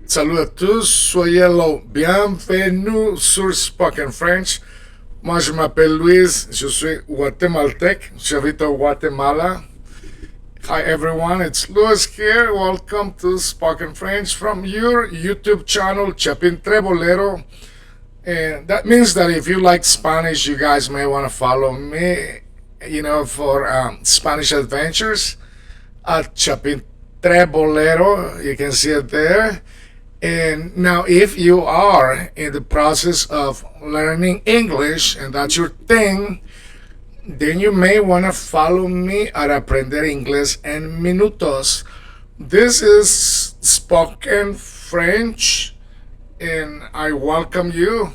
Salut à tous, soyez là, bienvenue sur Spoken French. Moi, je m'appelle Luis, je suis guatémaltèque, j'habite au Guatemala. Hi everyone, it's Luis here. Welcome to Spoken French from your YouTube channel, Chapin Trebolero. And that means that if you like Spanish, you guys may want to follow me, for Spanish adventures at Chapin Trebolero. You can see it there. And now, if you are in the process of learning English and that's your thing, then you may want to follow me at Aprender Inglés en Minutos. This is Spoken French, and I welcome you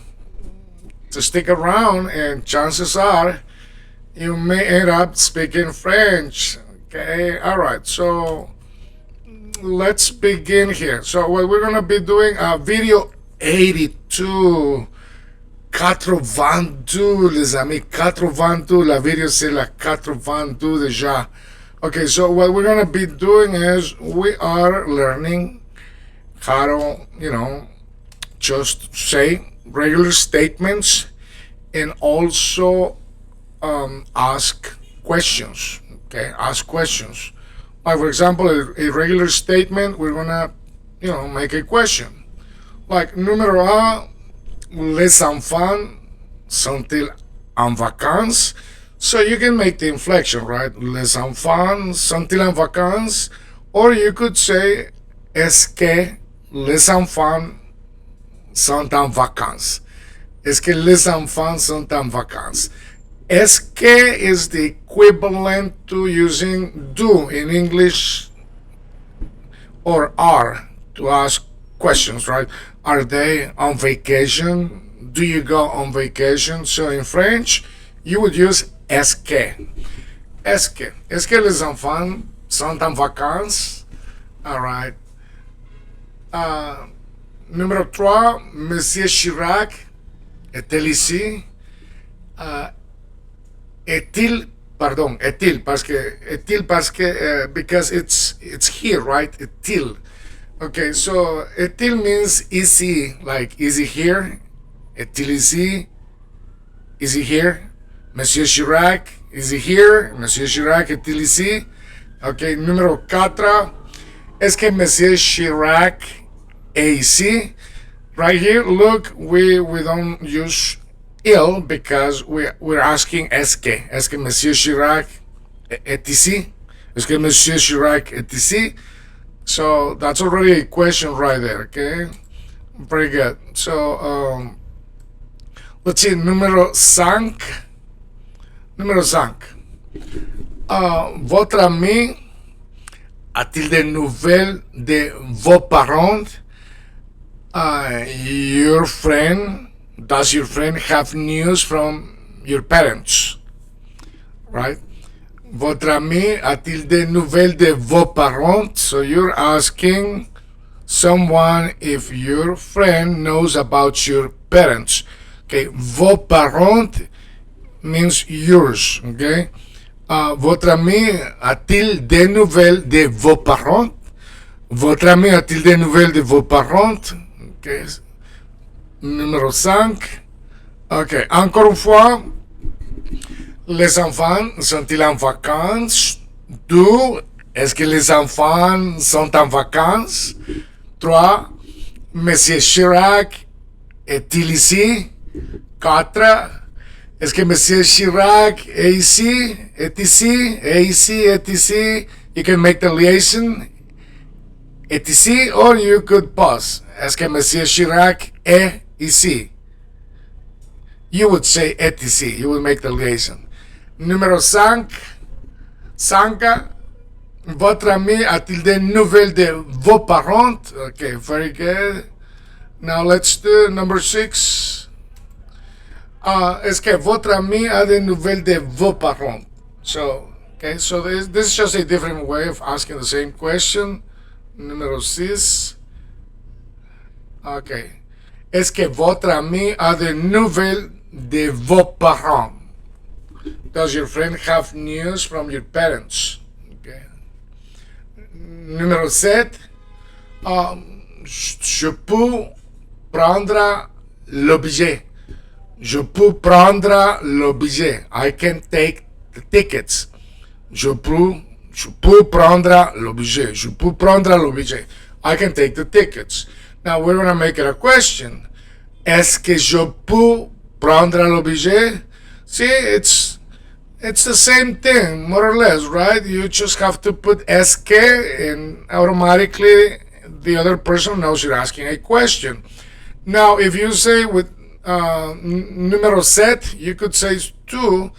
to stick around, and chances are you may end up speaking French. Okay, all right, so let's begin here. So what we're gonna be doing video 82, 82 les amis, 82. La video c'est la 82 déjà. Okay, so what we're gonna be doing is we are learning how to, just say regular statements and also ask questions. Okay, ask questions. Like, for example, a regular statement, we're gonna, make a question. Like, numéro un, les enfants sont-ils en vacances? So you can make the inflection, right? Les enfants sont-ils en vacances? Or you could say, est-ce que les enfants sont en vacances? Est-ce que les enfants sont en vacances? Est-ce que is the equivalent to using do in English, or are to ask questions, right? Are they on vacation? Do you go on vacation? So in French, you would use est-ce que. Est-ce que. Est-ce que les enfants sont en vacances? All right. Numéro 3, Monsieur Chirac est-il ici? Est-il parce que because it's here, right? Est-il. Okay, so est-il means is he, like is he here? Est-il ici? Is he here? Monsieur Chirac, is he here? Monsieur Chirac est-il ici? Okay, numéro 4. Est-ce que Monsieur Chirac est ici? Right here, look, we don't use ill because we're asking est-ce que Monsieur Chirac est ici? Est-ce que Monsieur Chirac est ici? So that's already a question right there, okay? Very good. So let's see, numéro 5. Numéro 5. Votre ami a-t-il des nouvelles de vos parents? Your friend, does your friend have news from your parents? Right? Votre ami a-t-il des nouvelles de vos parents? So you're asking someone if your friend knows about your parents. Okay, vos parents means yours. Okay, votre ami a-t-il des nouvelles de vos parents? Votre ami a-t-il des nouvelles de vos parents? Okay. Numéro 5. Ok, encore une fois, les enfants sont-ils en vacances? D'où est-ce que les enfants sont en vacances? 3. Monsieur Chirac est-il ici? 4. Est-ce que Monsieur Chirac est ici? Est ici? Est ici? Est ici? You can make the liaison. Est ici, or you could pause. Est-ce que Monsieur Chirac est ici? You would say est ici. You would make the liaison. Numéro 5. 5. Votre ami a-t-il des nouvelles de vos parents? Okay, very good. Now let's do number 6. Est-ce que votre ami a des nouvelles de vos parents? So, okay, so this is just a different way of asking the same question. Numéro 6. Ok. Est-ce que votre ami a des nouvelles de vos parents? Does your friend have news from your parents? Okay. Numéro 7. Je peux prendre l'objet. Je peux prendre l'objet. I can take the tickets. Je peux prendre l'objet. Je peux prendre l'objet. I can take the tickets. Now we're going to make it a question. Est-ce que je peux prendre l'objet? See, it's the same thing, more or less, right? You just have to put est-ce que, and automatically the other person knows you're asking a question. Now, if you say with numéro 7, you could say too,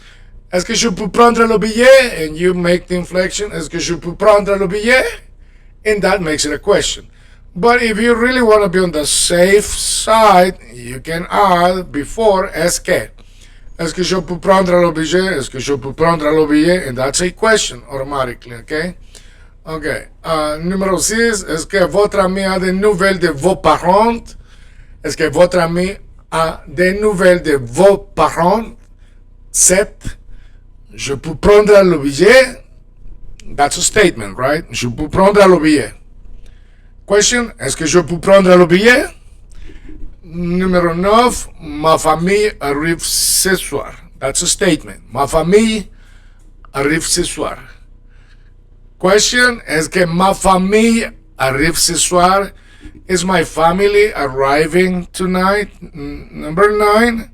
est-ce que je peux prendre le billet? And you make the inflection, est-ce que je peux prendre le billet? And that makes it a question. But if you really want to be on the safe side, you can add before est-ce que. Est-ce que je peux prendre le billet? Est-ce que je peux prendre le billet? And that's a question automatically, okay? Okay. Numéro 6, est-ce que votre ami a des nouvelles de vos parents? Est-ce que votre ami a des nouvelles de vos parents? 7. Je peux prendre le billet? That's a statement, right? Je peux prendre le billet. Question, est-ce que je peux prendre le billet? Numéro 9, ma famille arrive ce soir. That's a statement. Ma famille arrive ce soir. Question, est-ce que ma famille arrive ce soir? Is my family arriving tonight? Number 9,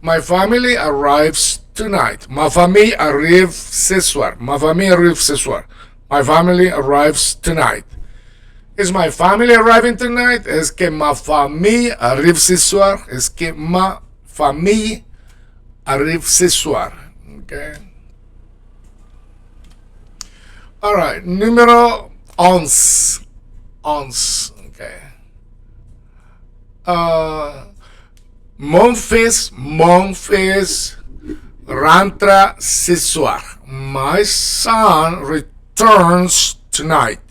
my family arrives tonight. Ma famille arrive ce soir. Ma famille arrive ce soir. My family arrives tonight. Is my family arriving tonight? Est-ce que ma famille arrive ce soir? Est-ce que ma famille arrive ce soir? Okay. All right. Numéro 11. 11. Okay. Mon fils rentre ce soir. My son returns tonight.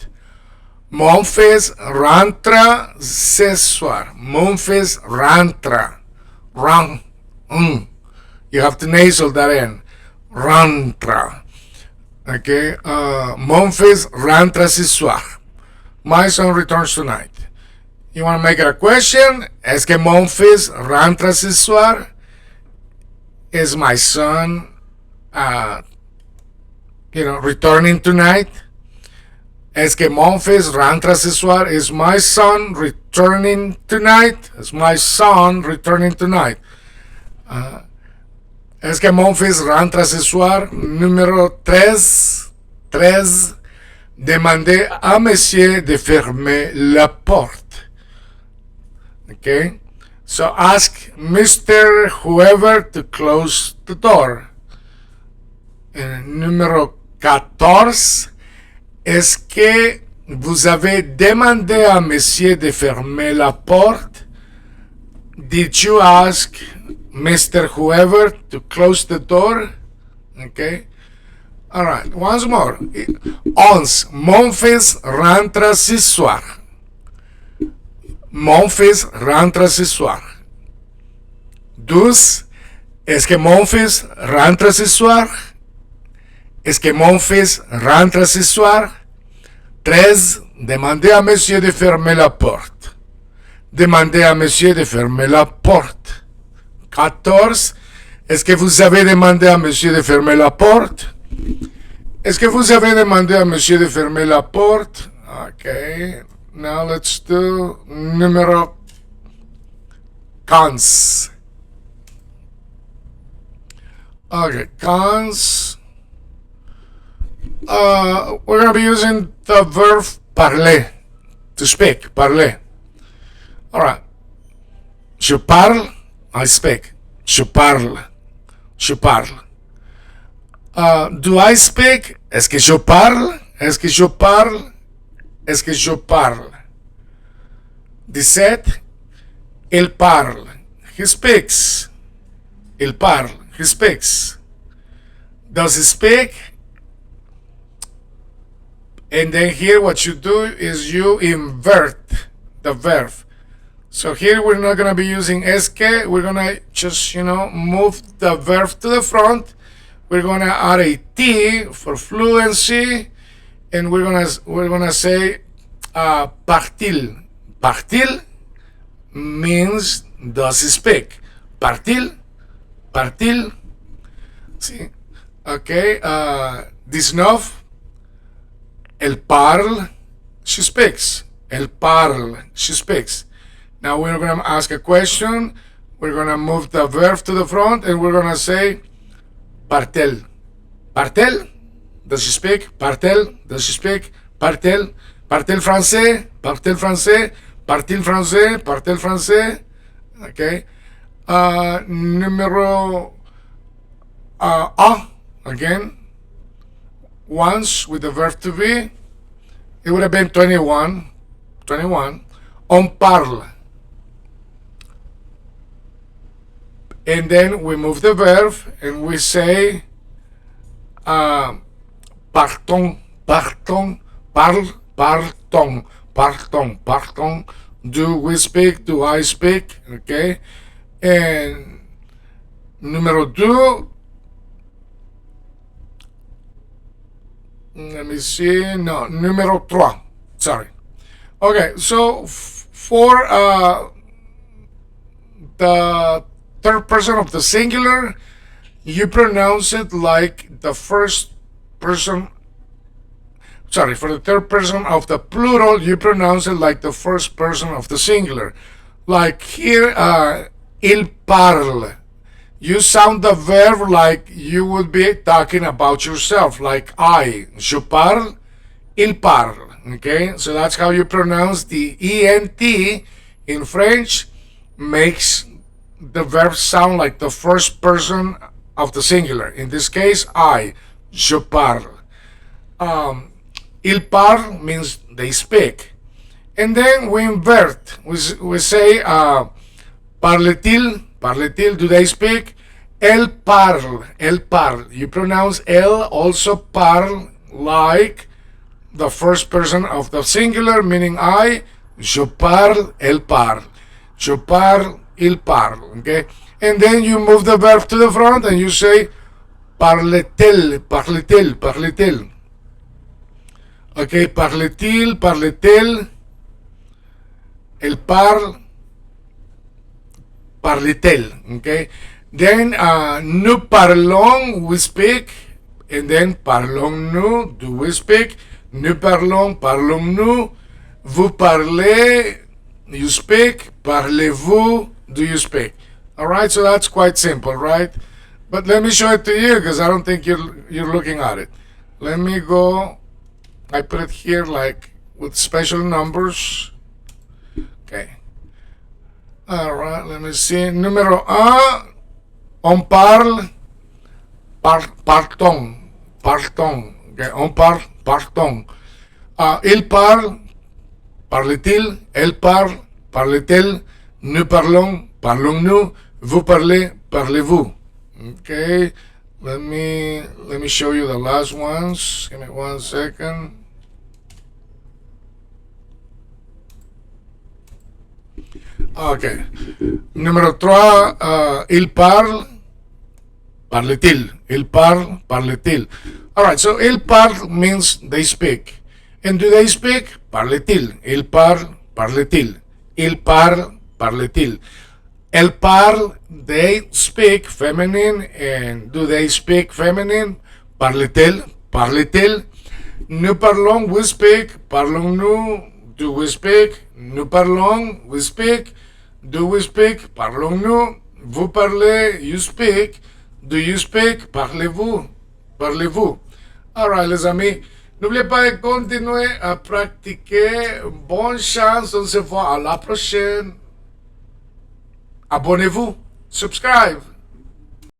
Mon fils rentre ce soir. Mon fils rentre. You have to nasal that in. Rentre. Okay. Mon fils rentre ce soir. My son returns tonight. You want to make it a question? Est-ce que mon fils rentre ce soir? Is my son, returning tonight? Est-ce que mon fils rentre ce soir? Is my son returning tonight? Is my son returning tonight? Est-ce que mon fils rentre ce soir? Numéro 13. 13. Demandez à monsieur de fermer la porte. Okay? So ask Mr. Whoever to close the door. Numéro 14. Est-ce que vous avez demandé à monsieur de fermer la porte? Did you ask Mr. Whoever to close the door? Okay. All right. Once more. 11. Mon fils rentre ce soir. Mon fils rentre ce soir. 12. Est-ce que mon fils rentre ce soir? Est-ce que mon fils rentre ce soir? 13. Demandez à monsieur de fermer la porte. Demandez à monsieur de fermer la porte. 14. Est-ce que vous avez demandé à monsieur de fermer la porte? Est-ce que vous avez demandé à monsieur de fermer la porte? Okay. Now let's do numéro 15. Okay, 15. We're going to be using the verb parler, to speak, parler. All right. Je parle, I speak. Je parle, je parle. Do I speak? Est-ce que je parle? Est-ce que je parle? Est-ce que je parle? 17. Il parle. He speaks. Il parle. He speaks. Does he speak? And then here what you do is you invert the verb. So here we're not going to be using es que. We're going to just, move the verb to the front. We're going to add a T for fluency. And we're gonna say partir. Partil means does he speak. Partil, partil. See? Okay. 19. Elle parle, she speaks. Elle parle, she speaks. Now we're going to ask a question. We're going to move the verb to the front and we're going to say partel. Partel, does she speak? Partel, does she speak? Partel, partel français, partel français, partil français, partel français. Okay. Numéro A, again, once with the verb to be, it would have been 21. 21. On parle. And then we move the verb and we say partons, partons, parle, partons, partons, partons. Do we speak? Do I speak? Okay. And número 2, let me see, no, número 3, sorry. Okay, so for the third person of the singular, you pronounce it like the first person. Sorry, for the third person of the plural, you pronounce it like the first person of the singular. Like here, il parle. You sound the verb like you would be talking about yourself, like I. Je parle, il parle. Okay, so that's how you pronounce the ENT in French, makes the verb sound like the first person of the singular. In this case, I. Je parle. Il parle means they speak. And then we invert. We say, parle-t-il? Parle-t-il? Do they speak? Elle parle. Elle parle. You pronounce elle, also parle, like the first person of the singular, meaning I. Je parle, elle parle. Je parle, il parle. Okay? And then you move the verb to the front and you say, parle-t-il? Parle-t-il? Parle-t-il? Okay, parle-t-il? Parle-t-il? Elle parle, parle-t-elle? Okay? Then nous parlons, we speak, and then parlons-nous, do we speak? Nous parlons, parlons-nous. Vous parlez, you speak. Parlez-vous, do you speak? All right, so that's quite simple, right? But let me show it to you because I don't think you're looking at it. Let me go. I put it here like with special numbers. Okay. All right, let me see. Numéro 1, on parle, partons, partons. Okay, on parle, partons. Il parle, parle-t-il? Elle parle, parle-t-elle? Nous parlons, parlons-nous? Vous parlez, parlez-vous? Okay, let me show you the last ones. Give me 1 second. Okay. Numéro 3, il parle, parle-t-il? Il parle, parle-t-il? Alright, so il parle means they speak. And do they speak? Parle-t-il? Il parle, parle-t-il? Il parle, parle-t-il? Elle parle, they speak, feminine. And do they speak, feminine? Parle-t-elle? Parle-t-il? Nous parlons, we speak. Parlons-nous? Do we speak? Nous parlons, we speak. Do we speak? Parlons-nous? Vous parlez, you speak. Do you speak? Parlez-vous? Parlez-vous? Alright, les amis. N'oubliez pas de continuer à pratiquer. Bonne chance. On se voit à la prochaine. Abonnez-vous. Subscribe.